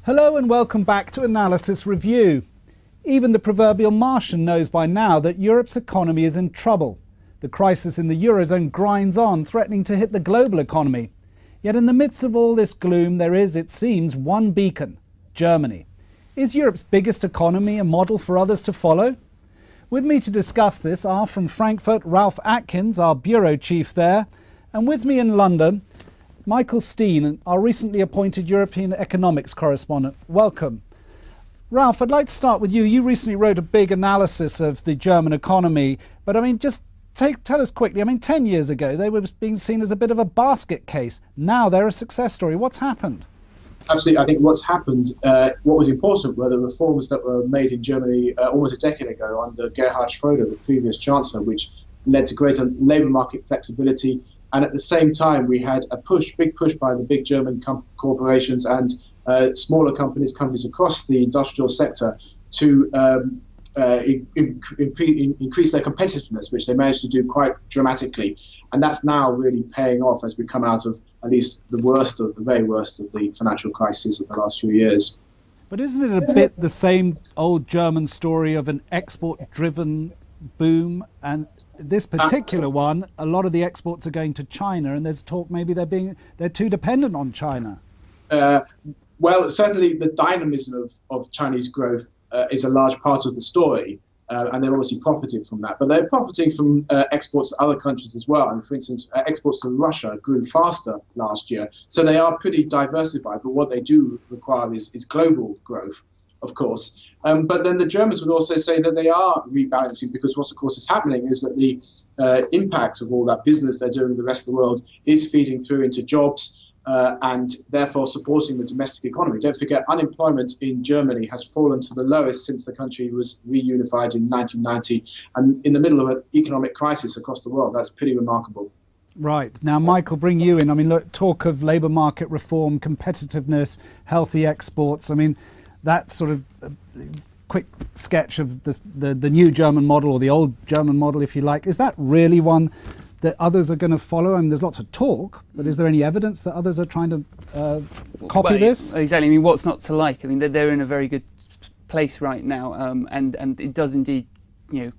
Hello and welcome back to Analysis Review. Even the proverbial Martian knows by now that Europe's economy is in trouble. The crisis in the Eurozone grinds on, threatening to hit the global economy. Yet in the midst of all this gloom, there is, it seems, one beacon: Germany. Is Europe's biggest economy a model for others to follow? With me to discuss this are from Frankfurt, Ralph Atkins, our bureau chief there, and with me in London, Michael Steen, our recently appointed European economics correspondent. Welcome. Ralph, I'd like to start with you. You recently wrote a big analysis of the German economy, but I mean, just tell us quickly. I mean, 10 years ago, they were being seen as a bit of a basket case. Now they're a success story. What's happened? Absolutely. I think what's happened, what was important were the reforms that were made in Germany almost a decade ago under Gerhard Schröder, the previous chancellor, which led to greater labour market flexibility. And at the same time, we had a big push by the big German corporations and smaller companies across the industrial sector to increase their competitiveness, which they managed to do quite dramatically. And that's now really paying off as we come out of at least the very worst of the financial crisis of the last few years. But isn't it a bit the same old German story of an export-driven boom? And this particular one, a lot of the exports are going to China, and there's talk maybe they're too dependent on China. Well, certainly the dynamism of Chinese growth is a large part of the story, and they're obviously profiting from that. But they're profiting from exports to other countries as well. And for instance, exports to Russia grew faster last year. So they are pretty diversified, but what they do require is global growth, of course. But then the Germans would also say that they are rebalancing, because what, of course, is happening is that the impact of all that business they're doing in the rest of the world is feeding through into jobs and therefore supporting the domestic economy. Don't forget, unemployment in Germany has fallen to the lowest since the country was reunified in 1990, and in the middle of an economic crisis across the world. That's pretty remarkable. Right. Now, Michael, bring you in. I mean, look, talk of labour market reform, competitiveness, healthy exports. I mean, that sort of quick sketch of the new German model, or the old German model, if you like, is that really one that others are going to follow? I mean, there's lots of talk, but is there any evidence that others are trying to copy this? Exactly. I mean, what's not to like? I mean, they're in a very good place right now, and it does indeed,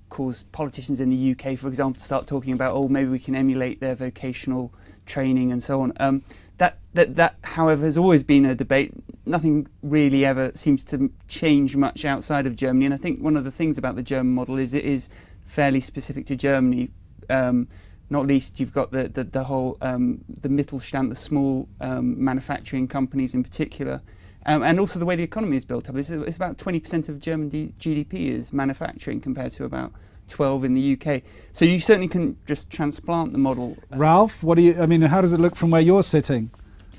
cause politicians in the UK, for example, to start talking about, oh, maybe we can emulate their vocational training and so on. That, however, has always been a debate. Nothing really ever seems to change much outside of Germany. And I think one of the things about the German model is it is fairly specific to Germany. Not least, you've got the whole the Mittelstand, the small manufacturing companies in particular, and also the way the economy is built up. It's about 20% of German GDP is manufacturing, compared to about 12 in the UK. So you certainly can just transplant the model. Ralph, how does it look from where you're sitting?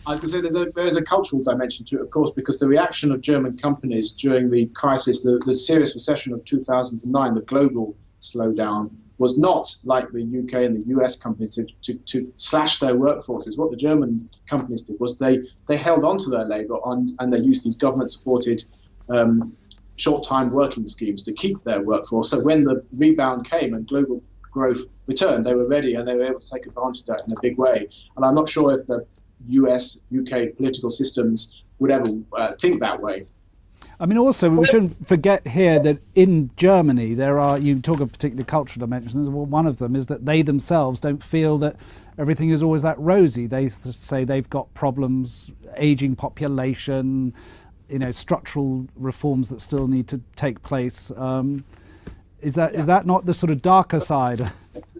I was going to say there is a cultural dimension to it, of course, because the reaction of German companies during the crisis, the serious recession of 2009, the global slowdown, was not like the UK and the US companies to slash their workforces. What the German companies did was they held on to their labour and they used these government-supported short-time working schemes to keep their workforce. So when the rebound came and global growth returned, they were ready and they were able to take advantage of that in a big way. And I'm not sure if the US, UK political systems would ever think that way. I mean, also, we shouldn't forget here that in Germany you talk of particular cultural dimensions. Well, one of them is that they themselves don't feel that everything is always that rosy. They say they've got problems, aging population, structural reforms that still need to take place. Is that not the sort of darker side?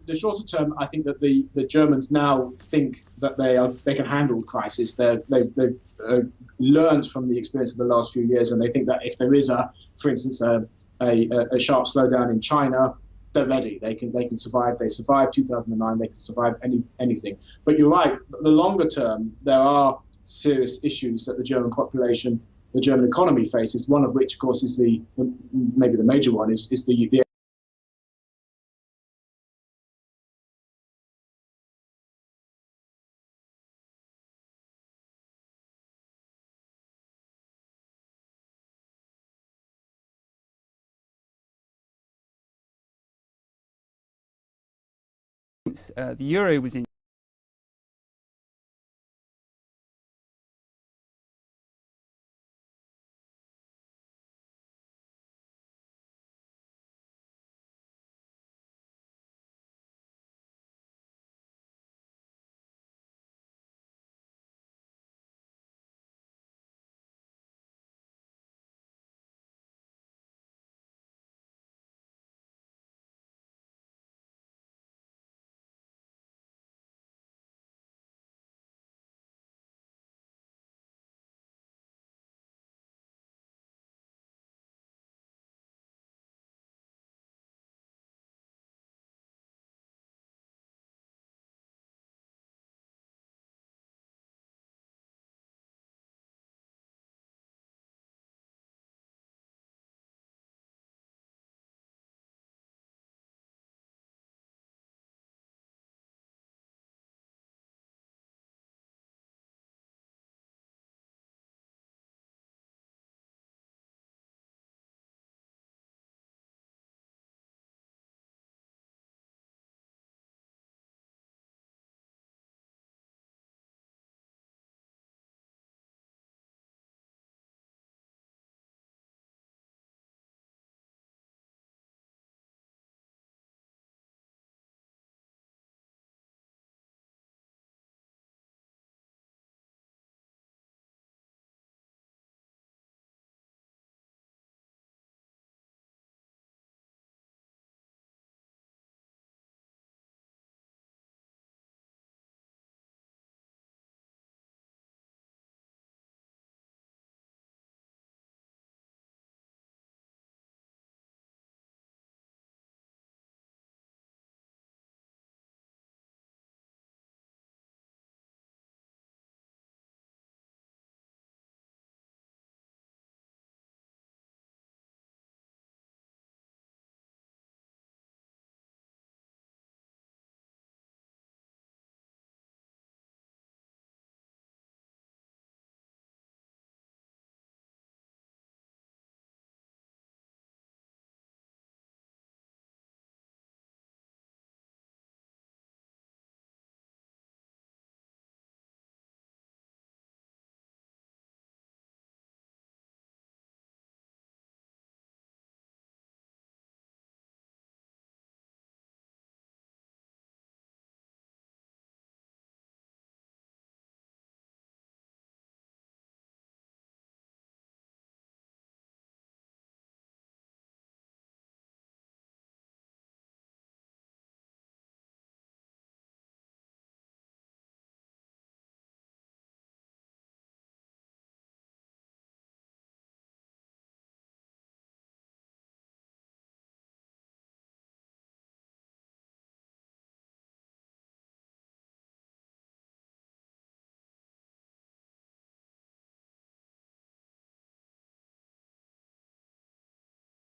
The shorter term, I think that the Germans now think that they can handle crisis. They've learned from the experience of the last few years, and they think that if there is for instance, a sharp slowdown in China, they're ready. They can survive. They survived 2009. They can survive anything. But you're right. The longer term, there are serious issues that the German population, the German economy faces. One of which, of course, is maybe the major one is the the euro was in